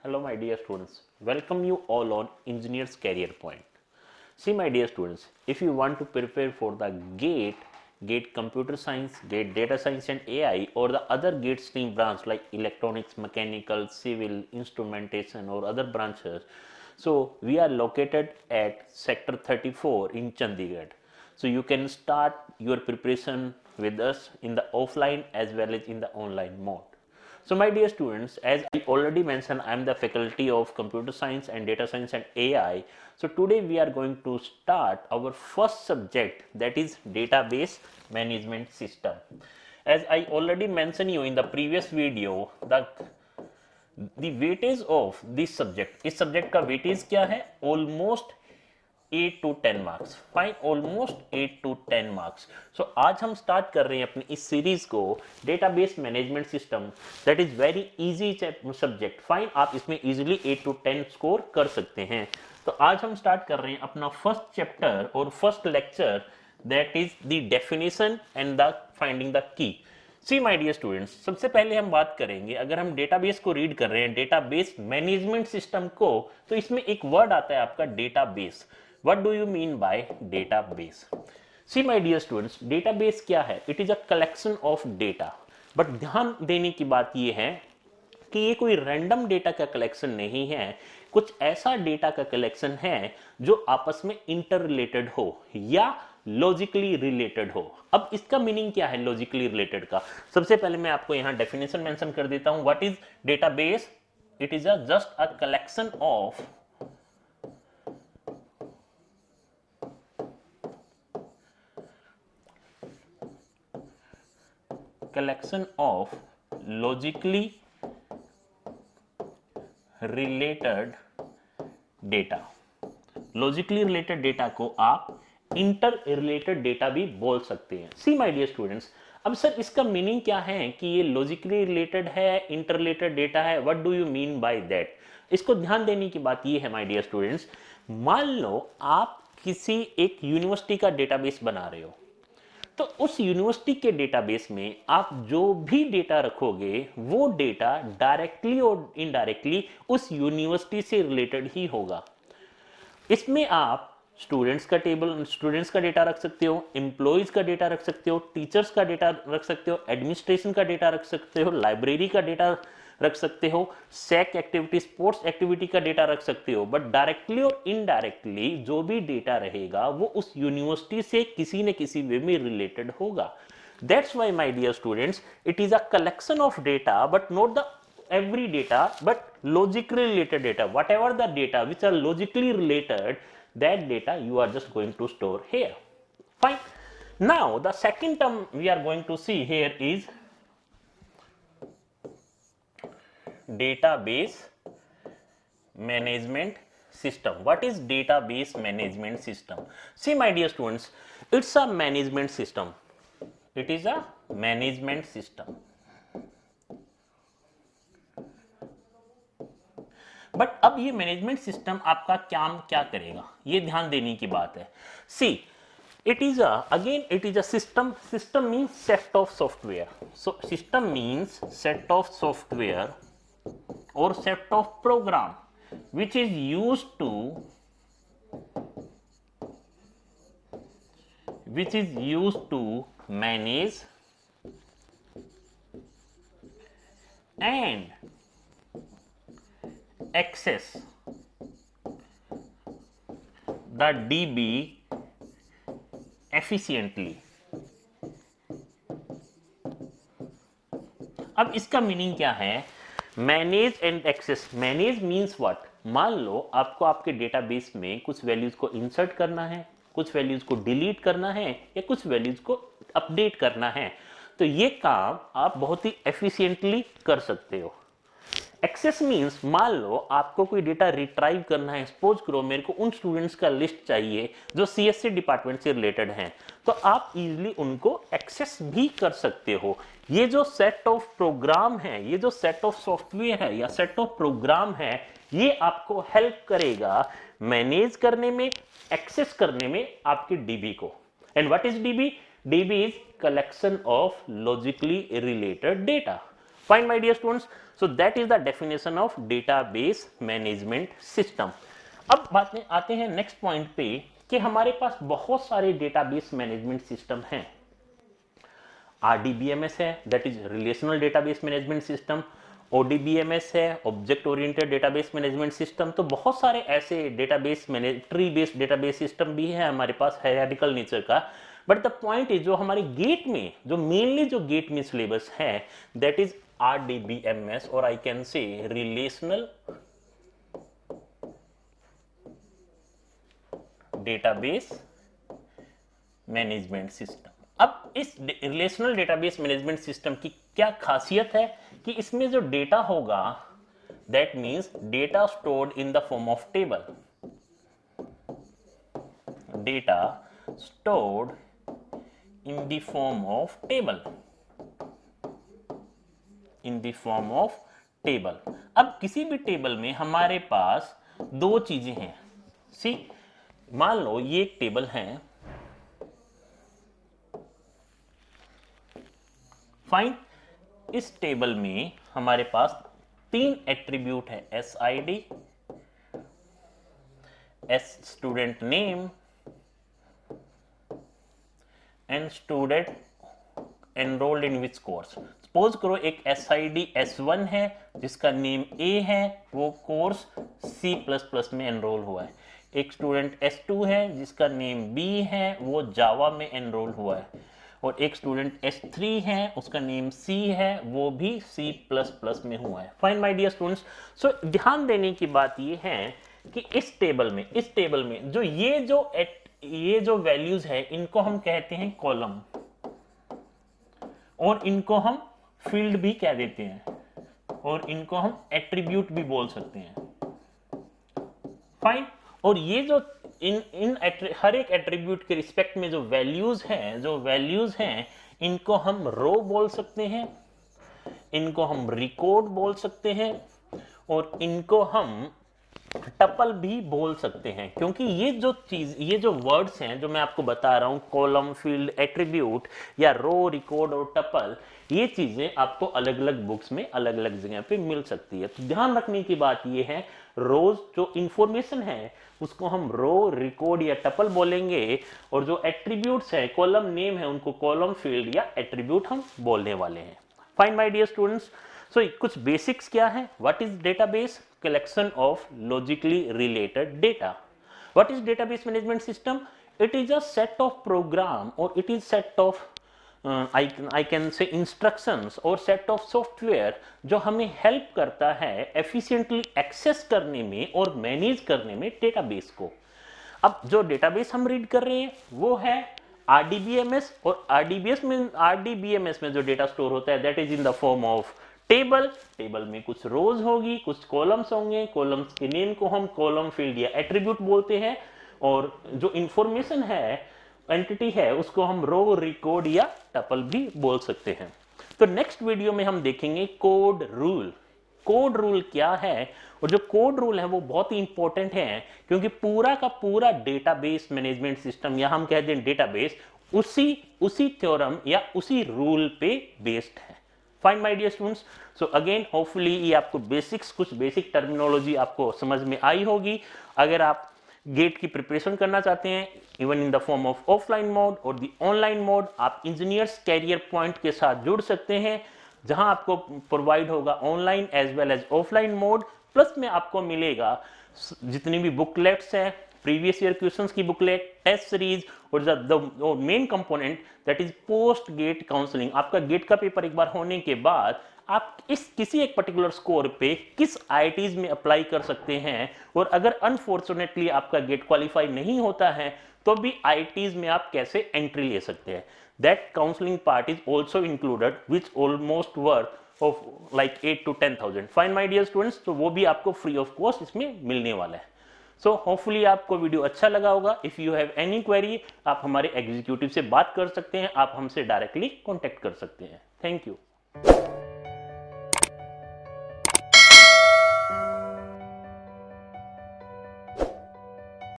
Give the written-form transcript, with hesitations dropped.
Hello my dear students, welcome you all on Engineers Career Point. See my dear students, if you want to prepare for the GATE Computer Science, GATE Data Science and AI or the other GATE stream branch like Electronics, Mechanical, Civil, Instrumentation or other branches, so we are located at Sector 34 in Chandigarh. So you can start your preparation with us in the offline as well as in the online mode. So my dear students, as I already mentioned, I am the faculty of Computer Science and Data Science and AI. So today we are going to start our first subject, that is Database Management System. As I already mentioned you in the previous video that the weightage of this subject, इस subject का weightage क्या है? Almost 8 to 10 marks, fine, almost 8 to 10 marks. So आज हम start कर रहे हैं अपनी इस सीरीज को database management system. That is very easy subject, fine, आप इसमें इजीली 8 to 10 स्कोर कर सकते हैं. तो आज हम स्टार्ट कर रहे हैं अपना फर्स्ट चैप्टर और first lecture, that is the definition and the finding the key. See my dear students, सबसे पहले हम बात करेंगे, अगर हम डेटाबेस को रीड कर रहे हैं, डेटाबेस मैनेजमेंट सिस्टम को, तो इसमें एक वर्ड आता है आपका database. What do you mean by database? See my dear students, database क्या है? It is a collection of data. But ध्यान देने की बात ये है कि ये कोई रैंडम डेटा का कलेक्शन नहीं है, कुछ ऐसा डेटा का कलेक्शन है जो आपस में इंटर रिलेटेड हो या लॉजिकली रिलेटेड हो. अब इसका मीनिंग क्या है लॉजिकली रिलेटेड का? सबसे पहले मैं आपको यहां डेफिनेशन मेंशन कर देता हूं. What is database? It is just a collection of collection of logically related data. logically related data को आप इंटर रिलेटेड डेटा भी बोल सकते हैं. सी माय डियर स्टूडेंट्स, अब सर इसका मीनिंग क्या है कि ये लॉजिकली रिलेटेड है, इंटर रिलेटेड डेटा है, what do you mean by that? इसको ध्यान देने की बात ये है माय डियर स्टूडेंट्स, मान लो आप किसी एक यूनिवर्सिटी का डेटाबेस बना रहे हो, तो उस यूनिवर्सिटी के डेटाबेस में आप जो भी डेटा रखोगे वो डेटा डायरेक्टली और इनडायरेक्टली उस यूनिवर्सिटी से रिलेटेड ही होगा. इसमें आप स्टूडेंट्स का डेटा रख सकते हो, एम्प्लॉइज का डेटा रख सकते हो, टीचर्स का डेटा रख सकते हो, एडमिनिस्ट्रेशन का डेटा रख सकते हो, लाइब्रेरी का डेटा रख सकते हो, सेक एक्टिविटी, स्पोर्ट्स एक्टिविटी का डेटा रख सकते हो. बट डायरेक्टली और इनडायरेक्टली जो भी डेटा रहेगा वो उस यूनिवर्सिटी से किसी न किसी वे में रिलेटेड होगा. That's why my dear students, it is a collection of data but not the every data but logically related data. Whatever the data which are logically related, that data you are just going to store here. Fine. Now the second term we are going to see here is database management system. What is database management system? See my dear students, it's a management system. It is a management system. But अब ये management system आपका काम क्या करेगा, ये ध्यान देने की बात है. सी, it is a, again it is a system. System means set of software. So system means set of software or set of program which is used to manage and access the DB efficiently. अब इसका meaning क्या है? Manage and access. Manage means what? मान लो आपको आपके database में कुछ वैल्यूज को इंसर्ट करना है, कुछ वैल्यूज को डिलीट करना है या कुछ वैल्यूज को अपडेट करना है, तो ये काम आप बहुत ही एफिशिएंटली कर सकते हो. एक्सेस मीन्स मान लो आपको कोई डेटा रिट्राइव करना है, सपोज करो मेरे को उन स्टूडेंट्स का लिस्ट चाहिए जो सीएससी डिपार्टमेंट से रिलेटेड हैं, तो आप इजीली उनको एक्सेस भी कर सकते हो. ये जो सेट ऑफ प्रोग्राम है, ये जो सेट ऑफ सॉफ्टवेयर है या सेट ऑफ प्रोग्राम है, ये आपको हेल्प करेगा मैनेज करने में, एक्सेस करने में आपके डीबी को. And what is dB? DB is collection of logically related data. Fine my dear students, so that is the definition of database management system. अब बात में आते हैं नेक्स्ट पॉइंट पे कि हमारे पास बहुत सारे डेटाबेस मैनेजमेंट सिस्टम हैं। RDBMS है, that is relational database management system, ODBMS है, object oriented database management system. तो बहुत सारे ऐसे database tree based database system भी है हमारे पास हायरार्किकल नेचर का। बट द पॉइंट इज जो हमारे गेट में जो मेनली जो गेट में सिलेबस है दैट इज RDBMS और I can say relational database management system. अब इस रिलेशनल डेटाबेस मैनेजमेंट सिस्टम की क्या खासियत है कि इसमें जो डेटा होगा that means data stored in the form of table, data stored in the form of table, in the form of table. अब किसी भी टेबल में हमारे पास दो चीजें हैं। सी मान लो ये एक टेबल है, फाइन। इस टेबल में हमारे पास तीन एट्रीब्यूट है, SID, student name and student enrolled in which course. Suppose करो एक SID S1 है जिसका नेम A है, वो कोर्स C++ में एनरोल हुआ है। एक स्टूडेंट S2 है जिसका नेम B है, वो जावा में एनरोल हुआ है। और एक स्टूडेंट S3 है उसका नेम C है, वो भी C++ में हुआ है। फाइन माय डियर स्टूडेंट्स, सो ध्यान देने की बात ये है कि इस टेबल में जो ये जो वैल्यूज है इनको हम कहते हैं कॉलम और इनको हम फील्ड भी कह देते हैं और इनको हम एट्रीब्यूट भी बोल सकते हैं। फाइन। और ये जो हर एक एट्रीब्यूट के रिस्पेक्ट में जो वैल्यूज हैं इनको हम रो बोल सकते हैं, इनको हम रिकॉर्ड बोल सकते हैं और इनको हम टपल भी बोल सकते हैं। क्योंकि ये जो वर्ड्स हैं जो मैं आपको बता रहा हूं, कॉलम, फील्ड, एट्रीब्यूट या रो, रिकॉर्ड और टपल, ये चीजें आपको अलग अलग बुक्स में अलग अलग जगह पे मिल सकती है। तो ध्यान रखने की बात ये है, रोज जो इंफॉर्मेशन है उसको हम रो, रिकॉर्ड या टपल बोलेंगे और जो एट्रीब्यूट्स हैं, कॉलम नेम है, उनको कॉलम, फील्ड या एट्रीब्यूट हम बोलने वाले हैं। Fine my dear students, so कुछ बेसिक्स क्या है। What is database? Collection of logically related data. What is database management system? It is a set of program और it is set of I can say instructions और set of software जो हमें help करता है efficiently access करने में और manage करने में डेटाबेस को। अब जो डेटाबेस हम रीड कर रहे हैं वो है RDBMS और RDBMS में जो डेटा स्टोर होता है that is in the form of table. Table में कुछ रोज होगी, कुछ कॉलम्स होंगे, कॉलम्स के नेम को हम कॉलम, फील्ड या एट्रीब्यूट बोलते हैं और जो इंफॉर्मेशन है, एंटिटी है, उसको हम रो, रिकॉर्ड या टपल भी बोल सकते हैं। तो नेक्स्ट वीडियो में हम देखेंगे कोड रूल। कोड रूल क्या है और जो कोड रूल है वो बहुत ही इंपॉर्टेंट है क्योंकि पूरा का पूरा डेटाबेस मैनेजमेंट सिस्टम या हम कहते हैं डेटाबेस उसी थ्योरम या उसी रूल पे बेस्ड है। Fine my dear students, so again hopefully ये आपको कुछ बेसिक टर्मिनोलॉजी आपको समझ में आई होगी। अगर आप गेट की प्रिपरेशन करना चाहते हैं even in the form of offline mode और द ऑनलाइन मोड, आप इंजीनियर्स कैरियर पॉइंट के साथ जुड़ सकते हैं जहां आपको प्रोवाइड होगा online as well as offline mode. Plus में आपको मिलेगा जितनी भी बुकलेट्स हैं, प्रीवियस ईयर क्वेश्चंस की बुकलेट, टेस्ट सीरीज और the main component that is post GATE counselling. आपका गेट का पेपर एक बार होने के बाद आप किसी एक पर्टिकुलर स्कोर पे किस IITs में अप्लाई कर सकते हैं और अगर अनफॉर्चुनेटली आपका गेट क्वालिफाई नहीं होता है तो भी IITs में आप कैसे एंट्री ले सकते हैं। That counselling part is also included which almost worth of like 8 to 10,000। Fine my dear students, तो वो भी आपको फ्री ऑफ कॉस्ट इसमें मिलने वाला है। सो होपफुली आपको वीडियो अच्छा लगा होगा। If you have any query आप हमारे एग्जीक्यूटिव से बात कर सकते हैं, आप हमसे डायरेक्टली कॉन्टेक्ट कर सकते हैं। Thank you.